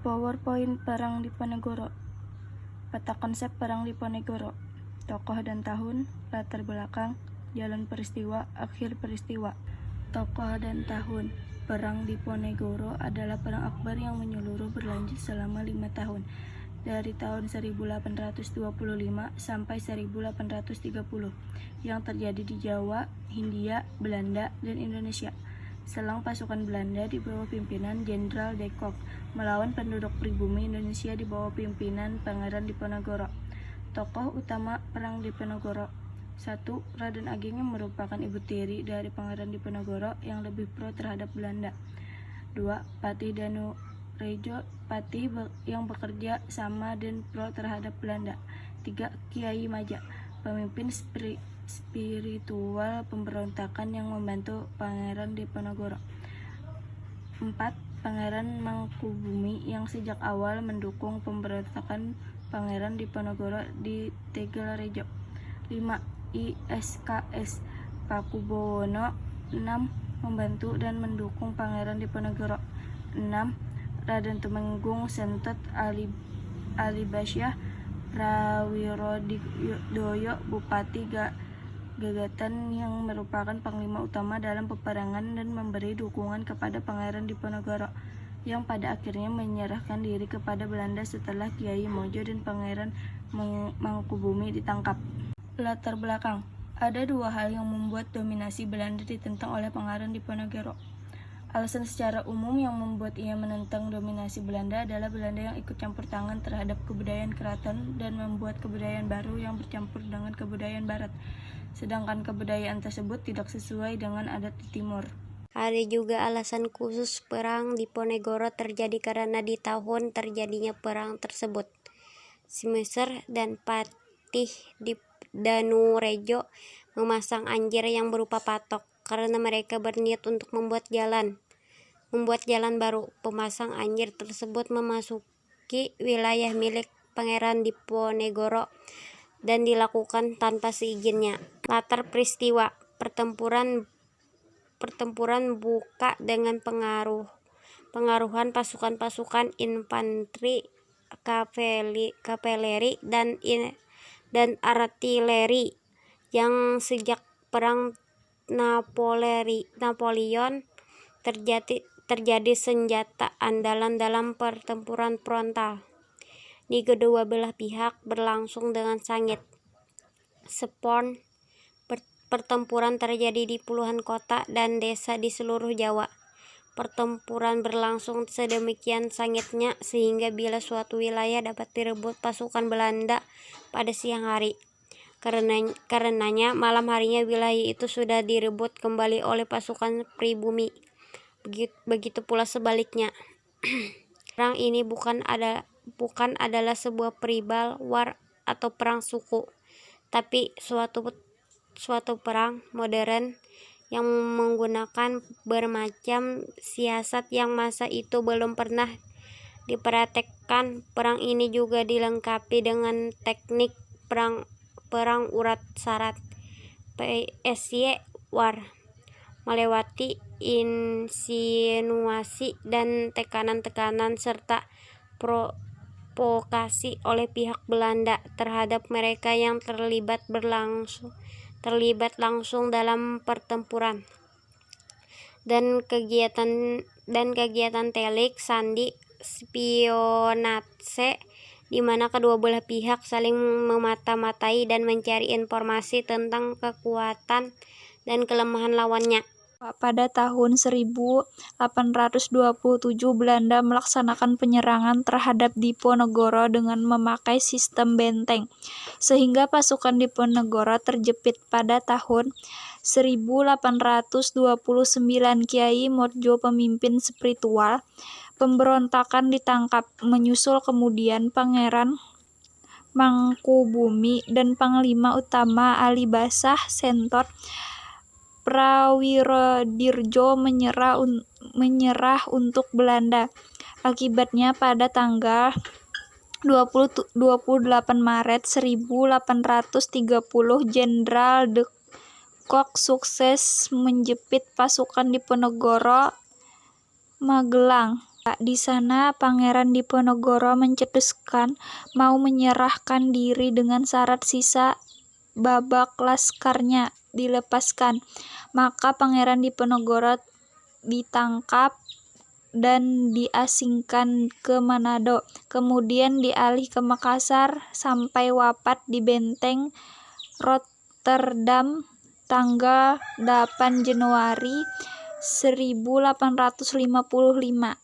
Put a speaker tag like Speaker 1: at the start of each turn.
Speaker 1: PowerPoint Perang Diponegoro. Peta konsep Perang Diponegoro. Tokoh dan tahun, latar belakang, jalan peristiwa, akhir peristiwa. Tokoh dan tahun. Perang Diponegoro adalah perang akbar yang menyeluruh berlanjut selama 5 tahun, dari tahun 1825 sampai 1830, yang terjadi di Jawa, Hindia, Belanda, dan Indonesia. Selang pasukan Belanda di bawah pimpinan Jenderal de Kock melawan penduduk pribumi Indonesia di bawah pimpinan Pangeran Diponegoro. Tokoh utama Perang Diponegoro. 1. Raden Ageng yang merupakan ibu tiri dari Pangeran Diponegoro yang lebih pro terhadap Belanda. 2. Patih Danurejo, patih yang bekerja sama dan pro terhadap Belanda. 3. Kiai Maja, pemimpin spiritual pemberontakan yang membantu Pangeran Diponegoro. 4. Pangeran Mangkubumi yang sejak awal mendukung pemberontakan Pangeran Diponegoro di Tegalrejo. 5. ISKS Pakubuwono. 6. Membantu dan mendukung Pangeran Diponegoro. 6. Raden Tumenggung Sentot Alibasyah Prawirodoyo Bupati Gagatan yang merupakan panglima utama dalam peperangan dan memberi dukungan kepada Pangeran Diponegoro, yang pada akhirnya menyerahkan diri kepada Belanda setelah Kiai Mojo dan Pangeran Mangkubumi ditangkap. Latar belakang. Ada dua hal yang membuat dominasi Belanda ditentang oleh Pangeran Diponegoro. Alasan secara umum yang membuat ia menentang dominasi Belanda adalah Belanda yang ikut campur tangan terhadap kebudayaan keraton dan membuat kebudayaan baru yang bercampur dengan kebudayaan barat, sedangkan kebudayaan tersebut tidak sesuai dengan adat di timur.
Speaker 2: Ada juga alasan khusus Perang Diponegoro terjadi karena di tahun terjadinya perang tersebut, Simiser dan Patih Danurejo memasang anjir yang berupa patok karena mereka berniat untuk membuat jalan baru. Pemasang anjir tersebut memasuki wilayah milik Pangeran Diponegoro dan dilakukan tanpa seizinnya. Latar peristiwa. Pertempuran buka dengan pengaruhan pasukan-pasukan infanteri, kavaleri, dan artileri yang sejak perang Napoleon terjadi senjata andalan dalam pertempuran frontal di kedua belah pihak berlangsung dengan sengit. Pertempuran terjadi di puluhan kota dan desa di seluruh Jawa. Pertempuran berlangsung sedemikian sengitnya sehingga bila suatu wilayah dapat direbut pasukan Belanda pada siang hari, karenanya malam harinya wilayah itu sudah direbut kembali oleh pasukan pribumi. Begitu pula sebaliknya. Perang ini bukan adalah sebuah tribal war atau perang suku, tapi suatu perang modern yang menggunakan bermacam siasat yang masa itu belum pernah dipraktekkan. Perang ini juga dilengkapi dengan teknik perang urat syarat PSY war, melewati insinuasi dan tekanan-tekanan serta provokasi oleh pihak Belanda terhadap mereka yang terlibat langsung dalam pertempuran, dan kegiatan telik sandi spionase di mana kedua belah pihak saling memata-matai dan mencari informasi tentang kekuatan dan kelemahan lawannya.
Speaker 3: Pada tahun 1827 Belanda melaksanakan penyerangan terhadap Diponegoro dengan memakai sistem benteng, sehingga pasukan Diponegoro terjepit. Pada tahun 1829 Kiai Mojo, pemimpin spiritual pemberontakan, ditangkap. Menyusul kemudian Pangeran Mangkubumi dan Panglima Utama Alibasah Sentot Prawirodirjo menyerah untuk Belanda. Akibatnya pada tanggal 28 Maret 1830 Jenderal de Kock sukses menjepit pasukan Diponegoro Magelang. Di sana Pangeran Diponegoro mencetuskan mau menyerahkan diri dengan syarat sisa babak laskarnya dilepaskan. Maka Pangeran Diponegoro ditangkap dan diasingkan ke Manado, kemudian dialih ke Makassar sampai wafat di Benteng Rotterdam tanggal 8 Januari 1855.